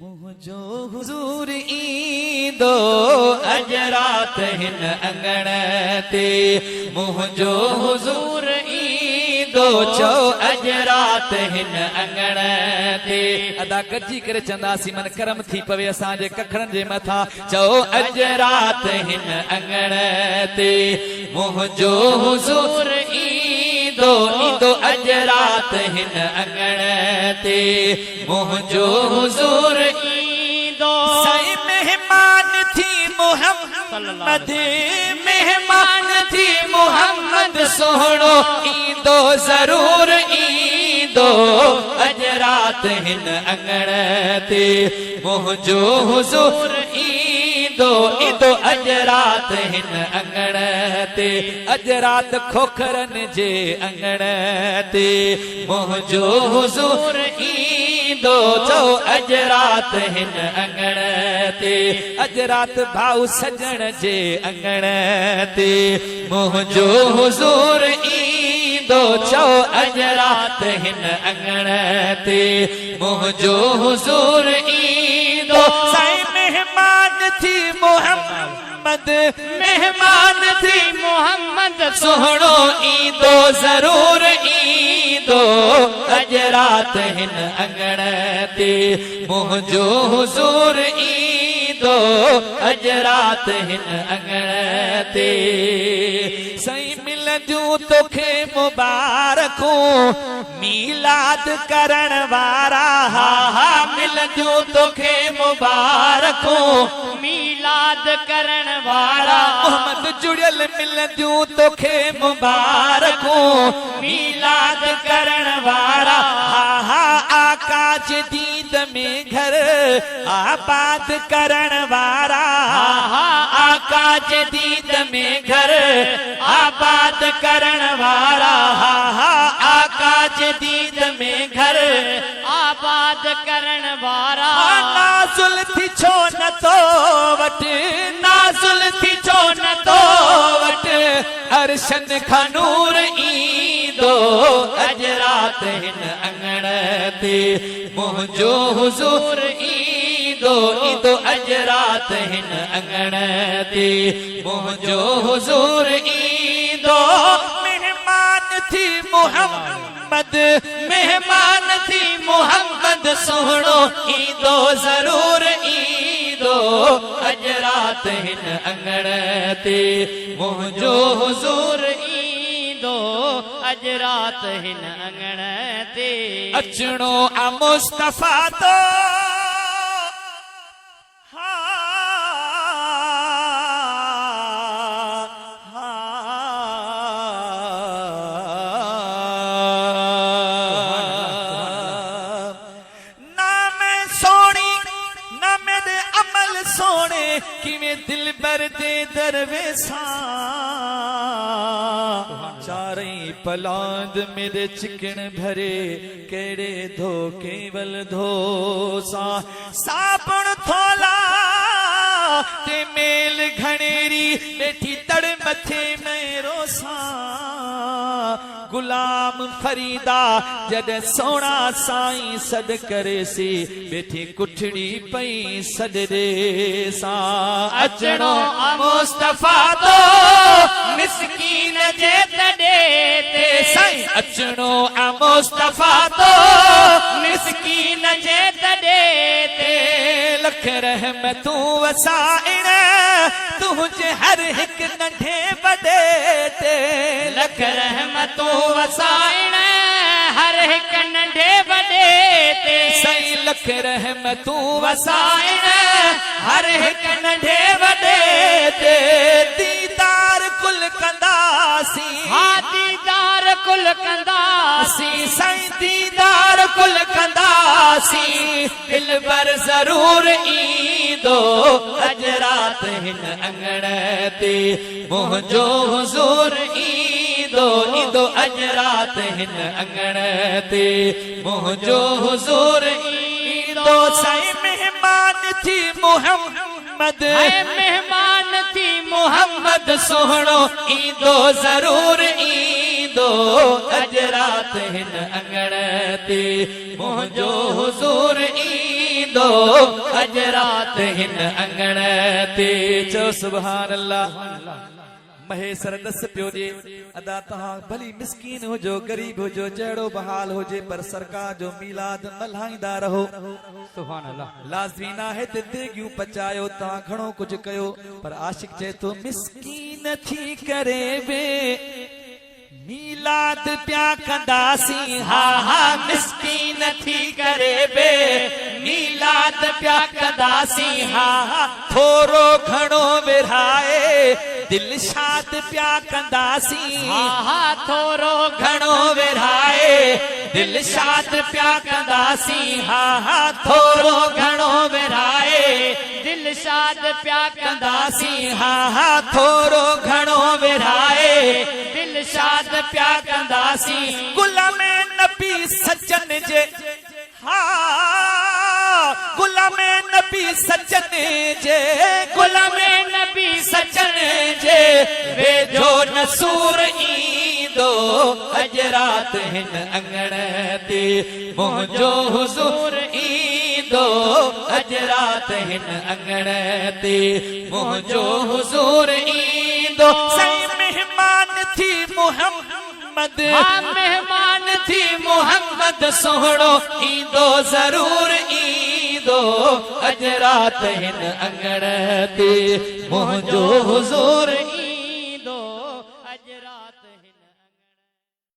मुझो हुजूर ईंदो अज रात हिन अंगण ते मुझो हुजूर ईंदो चो अज रात हिन अंगण ते अदा गजी करे चंदासी मन करम थी पवे असांजे कखड़न जे मथा चो अज रात हिन अंगण ते मुझो हुजूर ईंदो ईंदो अज रात हिन अंगण ते मुझो हुजूर ईंदो सही मेहमान थी मोहम्मद मेहमान थी मोहम्मद सोहणो ईंदो जरूर ईंदो अज रात हिन अंगण ते मुझो हुजूर ईंदो ईंदो अज रात हिन अंगण ते अज रात खोखरन जे अंगण ते मुझो हुजूर ईंदो चो अज रात हिन अंगण ते अज रात भाऊ सजण जे अंगण ते मुझो हुजूर ईंदो चो अज रात हिन अंगण ते मुझो हुजूर ईंदो साईं मेहमान थी मोहम्मद मेहमान थी मोहम्मद सोहणो ईंदो जरूर ईंदो अज रात हिन अंगण ते मुझो हुजूर ईंदो अज रात हिन अंगण ते सही मिलंदियूं तोखे मुबारकूं मीलाद करण वारा हा हा मिलंदियूं तोखे मुबारकूं मीलाद करण वारा मोहम्मद जुड़ियल मिलंदियूं तोखे मुबारकूं मीलाद करण वारा हा हा आका जे दीद में घर आबाद करण वारा हा हा आका जे दीद में घर आबाद करण वारा हा हा आका जे दीद में घर आबाद करण वारा नाज़ुल थी छो न तो वट नाज़ुल थी छो न तो वट अरशन खां नूर ईंदो अज रात हिन अंगण ते मुझो हुजूर ईंदो ईंदो अज रात हिन अंगण ते मुझो हुजूर ईंदो मेहमान थी मोहम्मद मेहमान थी मोहम्मद सोहणो ईंदो जरूर ईंदो अज रात हिन अंगण ते मुझो हुजूर ईंदो अज रात हिन अंगण ते अचणो आ मुस्तफा तो सोने किवें दिल बर दे दरवेसा चारई पलांद मेरे चिकन भरे केड़े धो केवल धोसा साबुण थोला ते मेल घनेरी बैठी तड़ मथे में रोसा गुलाम फरीदा जद सोना साईं सद करे सी बैठी कुठड़ी पई सदरे सा अचणो मुस्तफा तो मिस्कीन जे तडे ते साईं अचणो मुस्तफा तो मिस्कीन जे तडे ते लख रहमतूं वसाइण तुझे हर हिक नंढे वॾे ते लख रहमतूं वसाइण हर हिक नंढे वॾे ते सही लख रहमतूं वसाइण हर हिक नंढे वॾे ते दीदार कुल कंदासी हा दीदार कुल कंदासी सही दीदार कुल कंदासी दिलबर जरूर ईंदो अज रात हिन अंगण ते मुझो हुजूर ईंदो ईंदो अज रात हिन अंगण ते मुझो हुजूर ईंदो साईं मेहमान थी मोहम्मद मेहमान थी मोहम्मद सोहणो ईंदो जरूर ईंदो अज रात हिन अंगण ते मुझो हुजूर ईंदो ईंदो अज रात हिन अंगण ते चो सुभान अल्लाह महेश्वर दस पियो जे अदा तहां भली मिस्कीन हुजो गरीब हुजो जहिड़ो बहाल हुजे पर सरकार जो मीलाद मल्हाईंदा रहो सुभान अल्लाह लाज़मी नाहे ते देगियूं पचायो तहां घणो कुझु कयो पर आशिक चए थो मिस्कीन थी करे बे मीलाद प्या कंदासी हा हा मिस्कीन थी करे बे मीलाद प्या कंदासी हा हा थोरो घणो विरहाए दिल शाद प्या कंदासी हा हा थोरो घणो विरहाए दिल शाद प्या कंदासी हा हा थोरो घणो विरहाए दिल शाद प्या कंदासी हा हा थोरो घणो विरहाए दिल शाद प्या कंदासी गुलाम नबी सजन जे हा गुलाम नबी सजन जे गुलाम नबी सजन जे वेझो नसूर ईंदो अज रात हिन अंगण ते मुंहिंजो हुज़ूर ईंदो अज रात हिन अंगण ते मुंहिंजो हुज़ूर ईंदो सही मेहमान थी मोहम्मद हाँ मेहमान थी मोहम्मद सोहणो ईंदो ज़रूर ईंदो अज रात हिन अंगण ते मुंहिंजो हुज़ूर